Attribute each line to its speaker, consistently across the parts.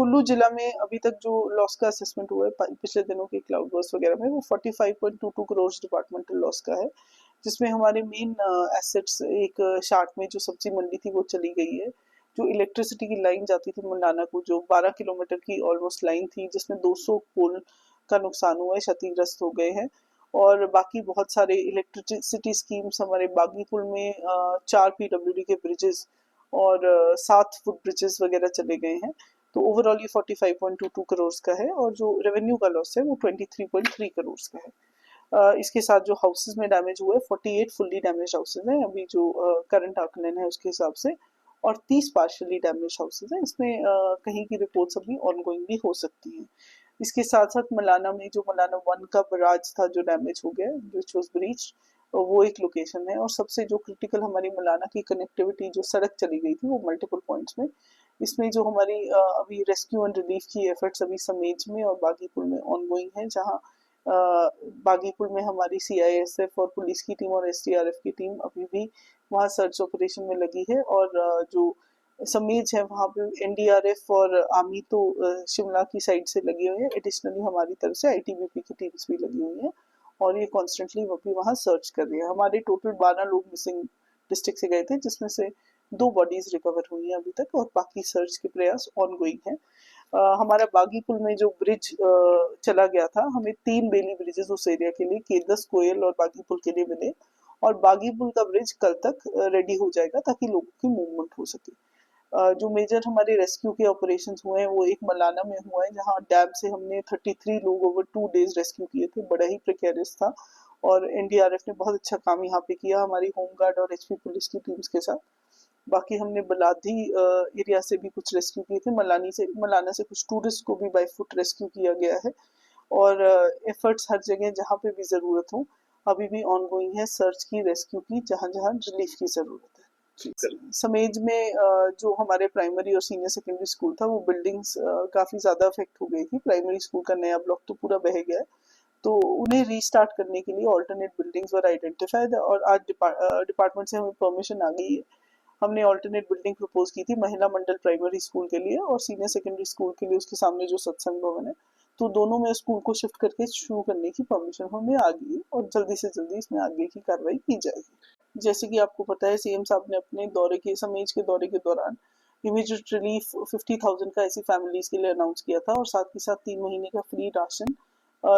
Speaker 1: कुल्लू जिला में अभी तक जो लॉस का असेसमेंट हुआ है पिछले दिनों के क्लाउड बर्स्ट वगैरह में, वो 45.22 करोड़ डिपार्टमेंटल लॉस का है, जिसमें हमारे मेन एसेट्स एक शार्ट में जो सब्जी मंडी थी वो चली गई है। जो इलेक्ट्रिसिटी की लाइन जाती थी मुंडाना को, जो 12 किलोमीटर की ऑलमोस्ट लाइन थी, जिसमें 200 पोल का नुकसान हुआ है, क्षतिग्रस्त हो गए हैं। और बाकी बहुत सारे इलेक्ट्रिसिटी स्कीम्स हमारे बागीपुल में 4 पीडब्ल्यूडी के ब्रिजेस और 7 फुट ब्रिजेस वगैरह चले गए हैं। तो ओवरऑल ये 45.22 करोड़ का है, और जो रेवेन्यू का लॉस है वो 23.3 करोड़ का है। इसके साथ जो हाउसेज में डैमेज हुए 48 फुल्ली डैमेज हाउसेज हैं अभी जो करंट आकलन है उसके हिसाब से, और 30 पार्शियली डैमेज हाउसेज हैं। इसमें कहीं की रिपोर्ट्स अभी ऑनगोइंग भी हो सकती हैं। इसके साथ साथ मलाना में जो मलाना 1 का बराज था जो डैमेज हो गया, विच वाज ब्रीच, वो एक लोकेशन है। और सबसे जो क्रिटिकल हमारी मलाना की कनेक्टिविटी जो सड़क चली गई थी वो मल्टीपल पॉइंट्स में। इसमें जो हमारी अभी रेस्क्यू एंड रिलीफ की एफर्ट्स अभी समेज में और बागीपुल में ऑनगोइंग है, जहां बागीपुल में हमारी सीआईएसएफ और पुलिस की टीम और एसडीआरएफ की टीम अभी भी वहाँ सर्च ऑपरेशन में लगी है। और जो समेज है वहाँ पे एनडीआरएफ और आर्मी तो शिमला की साइड से लगी हुई है, एडिशनली हमारी तरफ से आईटीबीपी की टीम्स भी लगी हुई हैं, और ये कॉन्स्टेंटली वो भी वहाँ सर्च कर रही है। हमारे टोटल 12 लोग मिसिंग डिस्ट्रिक्ट से गए थे, जिसमें से 2 बॉडीज रिकवर हुई हैं अभी तक, और बाकी सर्च के प्रयास ऑनगोइंग है। हमारा बागीपुल में जो ब्रिज चला गया था, हमें 3 बेली ब्रिजेस उस एरिया के लिए, केदस, कोयल और बागीपुल के लिए मिले, और बागीपुल का ब्रिज कल तक रेडी हो जाएगा ताकि लोगों की मूवमेंट हो सके। जो मेजर हमारे रेस्क्यू के ऑपरेशंस हुए हैं वो एक मलाना में हुआ है, जहां डैम से हमने 33 लोग ओवर 2 डेज रेस्क्यू किए थे। बड़ा ही प्रिकेरियस था, और एनडीआरएफ ने बहुत अच्छा काम यहाँ पे किया हमारी होमगार्ड और एचपी पुलिस की टीम्स के साथ। बाकी हमने बलाधी एरिया से भी कुछ रेस्क्यू किए थे, मलाना से कुछ टूरिस्ट को भी बाय फुट रेस्क्यू किया गया है। और एफर्ट्स हर जगह जहाँ पे भी जरूरत हो अभी भी ऑनगोइंग है, सर्च की, रेस्क्यू की, जहाँ जहाँ रिलीफ की जरूरत है। समेज में जो हमारे प्राइमरी और सीनियर सेकेंडरी स्कूल था वो बिल्डिंग्स काफी ज्यादा अफेक्ट हो गई थी। प्राइमरी स्कूल का नया ब्लॉक तो पूरा बह गया है, तो उन्हें रीस्टार्ट करने के लिए ऑल्टरनेट बिल्डिंग्स वर आइडेंटिफाइड, और आज डिपार्टमेंट से हमें परमिशन आ गई है। हमने ऑल्टरनेट बिल्डिंग प्रपोज की थी महिला मंडल प्राइमरी स्कूल के लिए, और सीनियर सेकेंडरी स्कूल के लिए उसके सामने जो सत्संग भवन है, तो दोनों में स्कूल को शिफ्ट करके शुरू करने की परमिशन हमें आ गई है, और जल्दी से जल्दी इसमें आगे की कार्रवाई की जाएगी। जैसे कि आपको पता है, सीएम साहब ने अपने दौरे के समेज के दौरे के दौरान इमीडिएट रिलीफ 50,000 का ऐसी फैमिलीज के लिए अनाउंस किया था, और साथ ही साथ 3 महीने का फ्री राशन,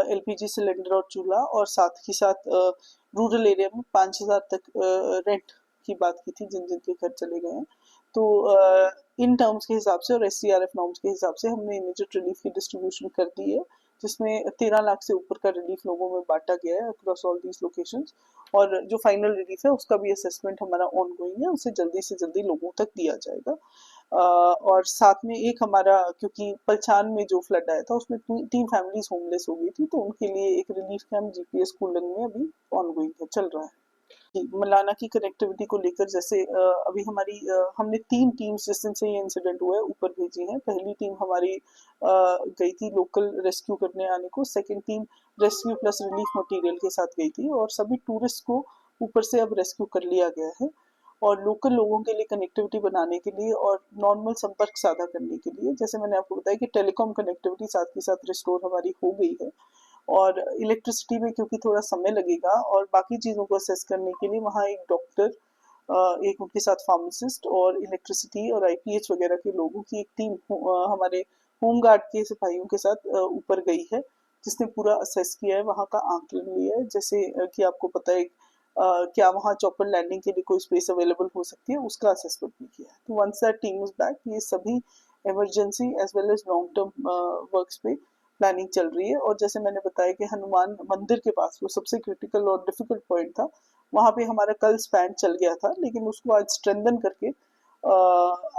Speaker 1: एलपीजी सिलेंडर और चूल्हा, और साथ ही साथ रूरल एरिया में 5,000 तक रेंट की बात की थी जिन जिन के घर चले गए हैं। तो इन टर्म्स के हिसाब से और एसडीआरएफ नॉर्म्स के हिसाब से हमने इमीडिएट रिलीफ की डिस्ट्रीब्यूशन कर दी है, जिसमें 13 लाख से ऊपर का रिलीफ लोगों में बांटा गया है अक्रॉस ऑल दीज लोकेशंस। और जो फाइनल रिलीफ है उसका भी असेसमेंट हमारा ऑनगोइंग है, उसे जल्दी से जल्दी लोगों तक दिया जाएगा। और साथ में एक हमारा, क्योंकि पलचान में जो फ्लड आया था उसमें 3 फैमिलीज होमलेस हो गई थी, तो उनके लिए एक रिलीफ कैंप जीपीएस कूलन में अभी ऑनगोइंग है, चल रहा है। मलाना की कनेक्टिविटी को लेकर जैसे अभी हमारी हमने 3 टीम्स जिस दिन से ये इंसिडेंट हुआ है ऊपर भेजी हैं। पहली टीम हमारी गई थी लोकल रेस्क्यू करने आने को, second team rescue plus relief material के साथ गई थी, और सभी टूरिस्ट को ऊपर से अब रेस्क्यू कर लिया गया है। और लोकल लोगों के लिए कनेक्टिविटी बनाने के लिए और नॉर्मल संपर्क साझा करने के लिए, जैसे मैंने आपको बताया कि टेलीकॉम कनेक्टिविटी साथ के साथ रिस्टोर हमारी हो गई है। और इलेक्ट्रिसिटी में क्योंकि थोड़ा समय लगेगा, और बाकी चीज़ों को असेस करने के लिए वहाँ एक डॉक्टर, एक उनके साथ फार्मासिस्ट और इलेक्ट्रिसिटी और आईपीएच वगैरह के लोगों की एक टीम हमारे होमगार्ड के सिपाहियों के साथ ऊपर गई है, जिसने पूरा असेस किया है, वहाँ का आंकलन लिया है। जैसे कि आपको पता है क्या वहाँ चॉपर लैंडिंग के लिए कोई स्पेस अवेलेबल हो सकती है, उसका असेसमेंट भी किया है। तो once that team is back, ये सभी emergency as well as long term works पे प्लानिंग चल रही है। और जैसे मैंने बताया कि हनुमान मंदिर के पास वो सबसे क्रिटिकल और डिफिकल्ट पॉइंट था, वहाँ पे हमारा कल स्पैन चल गया था, लेकिन उसको आज स्ट्रेंथन करके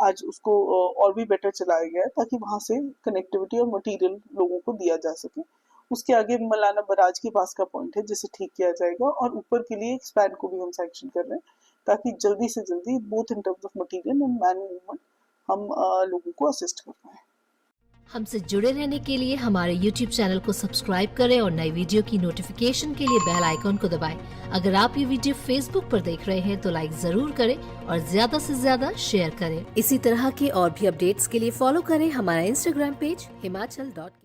Speaker 1: आज उसको और भी बेटर चलाया गया है, ताकि वहाँ से कनेक्टिविटी और मटेरियल लोगों को दिया जा सके। उसके आगे मलाना बराज के पास का पॉइंट है जिसे ठीक किया जाएगा, और ऊपर के लिए एक स्पैन को भी हम सैंक्शन कर रहे हैं, ताकि जल्दी से जल्दी both in terms of material and man movement हम लोगों को असिस्ट कर पाए।
Speaker 2: हमसे जुड़े रहने के लिए हमारे YouTube चैनल को सब्सक्राइब करें और नई वीडियो की नोटिफिकेशन के लिए बेल आइकॉन को दबाएं। अगर आप ये वीडियो Facebook पर देख रहे हैं तो लाइक जरूर करें और ज्यादा से ज्यादा शेयर करें। इसी तरह के और भी अपडेट्स के लिए फॉलो करें हमारा Instagram पेज himachal.ke।